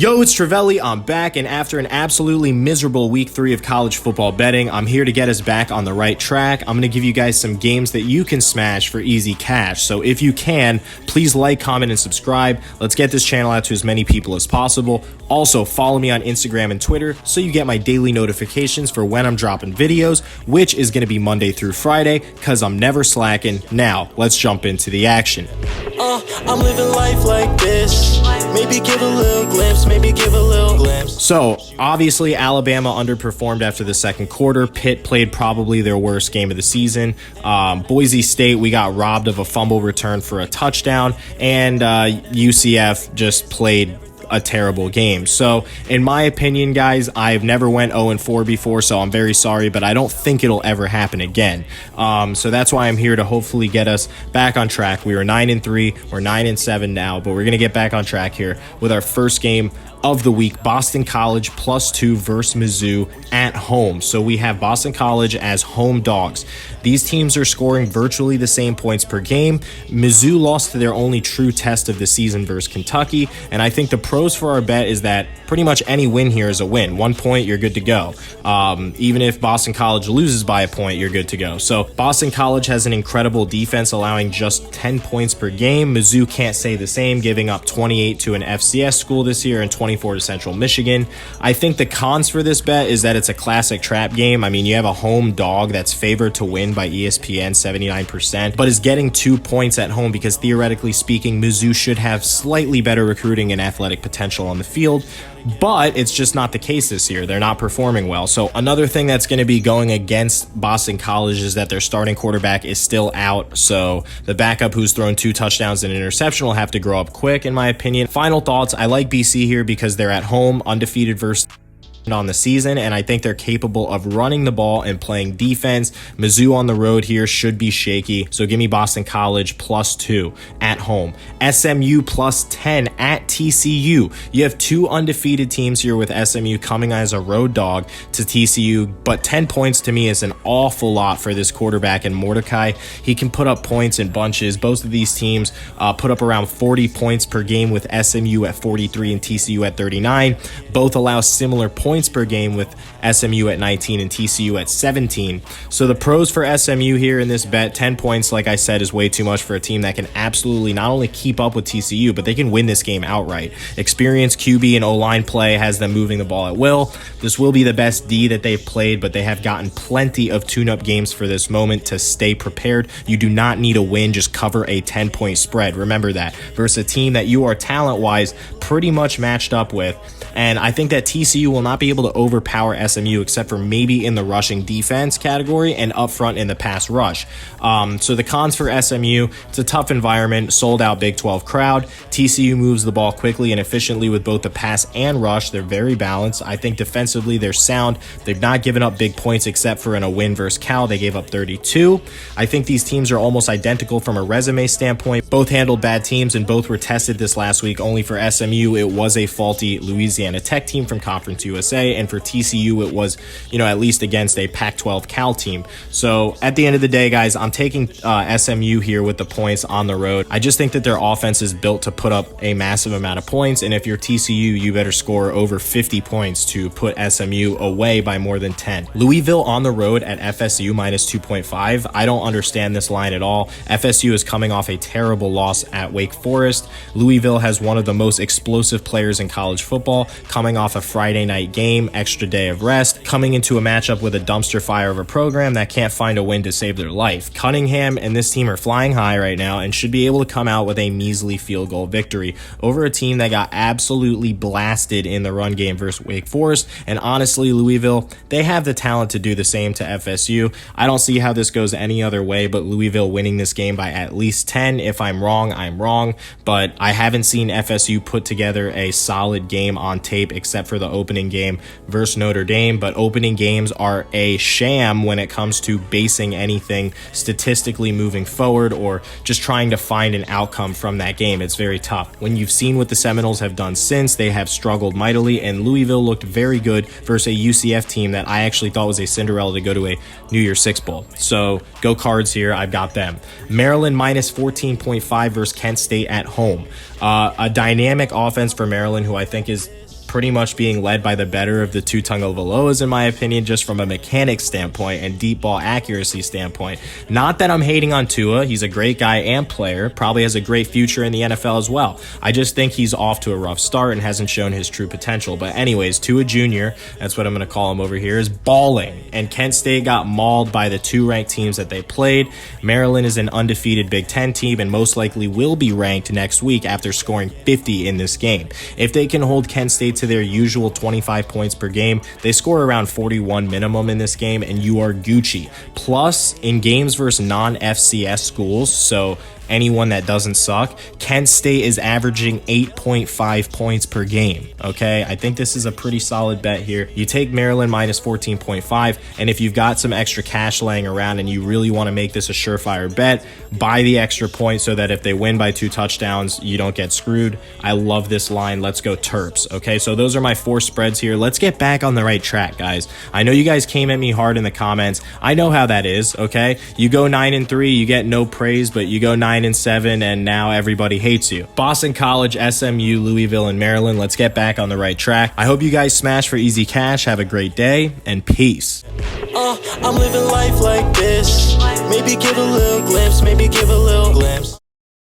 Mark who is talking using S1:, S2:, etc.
S1: Yo, it's Trivelli. I'm back, and after an absolutely miserable week 3 of college football betting, I'm here to get us back on the right track. I'm going to give you guys some games that you can smash for easy cash. So if you can, please like, comment, and subscribe. Let's get this channel out to as many people as possible. Also, follow me on Instagram and Twitter so you get my daily notifications for when I'm dropping videos, which is going to be Monday through Friday, because I'm never slacking. Now, let's jump into the action.
S2: I'm living life like this. Maybe give a little glimpse, maybe give a little glimpse.
S1: So, obviously, Alabama underperformed after the second quarter. Pitt played probably their worst game of the season. Boise State, we got robbed of a fumble return for a touchdown. And UCF just played a terrible game. So in my opinion, guys, I've never went 0-4 before, so I'm very sorry, but I don't think it'll ever happen again. So that's why I'm here to hopefully get us back on track. We were 9-3, we're 9-7 now, but we're gonna get back on track here with our first game of the week, Boston College +2 versus Mizzou at home. So we have Boston College as home dogs. These teams are scoring virtually the same points per game. Mizzou lost to their only true test of the season versus Kentucky, and I think the pros for our bet is that pretty much any win here is a win. 1 point, you're good to go. Even if Boston College loses by a point, you're good to go. So Boston College has an incredible defense, allowing just 10 points per game. Mizzou can't say the same, giving up 28 to an FCS school this year and 24 to Central Michigan. I think the cons for this bet is that it's a classic trap game. I mean, you have a home dog that's favored to win by ESPN 79%, but is getting 2 points at home because theoretically speaking, Mizzou should have slightly better recruiting and athletic potential on the field. But it's just not the case this year. They're not performing well. So another thing that's going to be going against Boston College is that their starting quarterback is still out. So the backup, who's thrown 2 touchdowns and an interception, will have to grow up quick, in my opinion. Final thoughts. I like BC here because they're at home, undefeated versus on the season, and I think they're capable of running the ball and playing defense. Mizzou on the road here should be shaky, so give me Boston College +2 at home. SMU +10 at TCU. You have 2 undefeated teams here, with SMU coming as a road dog to TCU, but 10 points to me is an awful lot for this quarterback in Mordecai. He can put up points in bunches. Both of these teams put up around 40 points per game, with SMU at 43 and TCU at 39. Both allow similar points per game, with SMU at 19 and TCU at 17. So the pros for SMU here in this bet, 10 points, like I said, is way too much for a team that can absolutely not only keep up with TCU, but they can win this game outright. Experienced QB and O-line play has them moving the ball at will. This will be the best D that they've played, but they have gotten plenty of tune-up games for this moment to stay prepared. You do not need a win, just cover a 10-point spread. Remember that, versus a team that you are talent-wise pretty much matched up with. And I think that TCU will not be able to overpower SMU, except for maybe in the rushing defense category and up front in the pass rush. So the cons for SMU, it's a tough environment, sold out Big 12 crowd. TCU moves the ball quickly and efficiently with both the pass and rush. They're very balanced. I think defensively they're sound. They've not given up big points except for in a win versus Cal. They gave up 32. I think these teams are almost identical from a resume standpoint. Both handled bad teams and both were tested this last week. Only for SMU, it was a faulty Louisiana Tech team from Conference USA, and for TCU, it was, at least against a Pac-12 Cal team. So at the end of the day, guys, I'm taking SMU here with the points on the road. I just think that their offense is built to put up a massive amount of points, and if you're TCU, you better score over 50 points to put SMU away by more than 10. Louisville on the road at FSU -2.5. I don't understand this line at all. FSU is coming off a terrible loss at Wake Forest. Louisville has one of the most explosive players in college football, coming off a Friday night game, extra day of rest, coming into a matchup with a dumpster fire of a program that can't find a win to save their life. Cunningham and this team are flying high right now and should be able to come out with a measly field goal victory over a team that got absolutely blasted in the run game versus Wake Forest. And honestly, Louisville, they have the talent to do the same to FSU. I don't see how this goes any other way but Louisville winning this game by at least 10. If I'm wrong, I'm wrong, but I haven't seen FSU put together a solid game on tape except for the opening game versus Notre Dame. But opening games are a sham when it comes to basing anything statistically moving forward or just trying to find an outcome from that game. It's very tough. When you've seen what the Seminoles have done since, they have struggled mightily, and Louisville looked very good versus a UCF team that I actually thought was a Cinderella to go to a New Year's Six Bowl. So go Cards here. I've got them. Maryland -14.5 versus Kent State at home. A dynamic offense for Maryland, who I think is pretty much being led by the better of the two Tagovailoas, in my opinion, just from a mechanics standpoint and deep ball accuracy standpoint. Not that I'm hating on Tua. He's a great guy and player, probably has a great future in the NFL as well. I just think he's off to a rough start and hasn't shown his true potential. But anyways, Tua Jr., that's what I'm going to call him over here, is balling. And Kent State got mauled by the two ranked teams that they played. Maryland is an undefeated Big Ten team and most likely will be ranked next week after scoring 50 in this game. If they can hold Kent State to their usual 25 points per game, they score around 41 minimum in this game, and you are Gucci. Plus, in games versus non-FCS schools, so anyone that doesn't suck, Kent State is averaging 8.5 points per game. Okay, I think this is a pretty solid bet here. You take Maryland minus 14.5, and if you've got some extra cash laying around and you really want to make this a surefire bet, buy the extra point so that if they win by 2 touchdowns, you don't get screwed. I love this line. Let's go Terps. Okay, so those are my 4 spreads here. Let's get back on the right track, guys. I know you guys came at me hard in the comments. I know how that is. Okay, you go 9-3, you get no praise, but you go 9-7, and now everybody hates you. Boston College, SMU, Louisville, and Maryland. Let's get back on the right track. I hope you guys smash for easy cash. Have a great day, and peace.
S2: I'm living life like this. Maybe give a little glimpse, maybe give a little glimpse.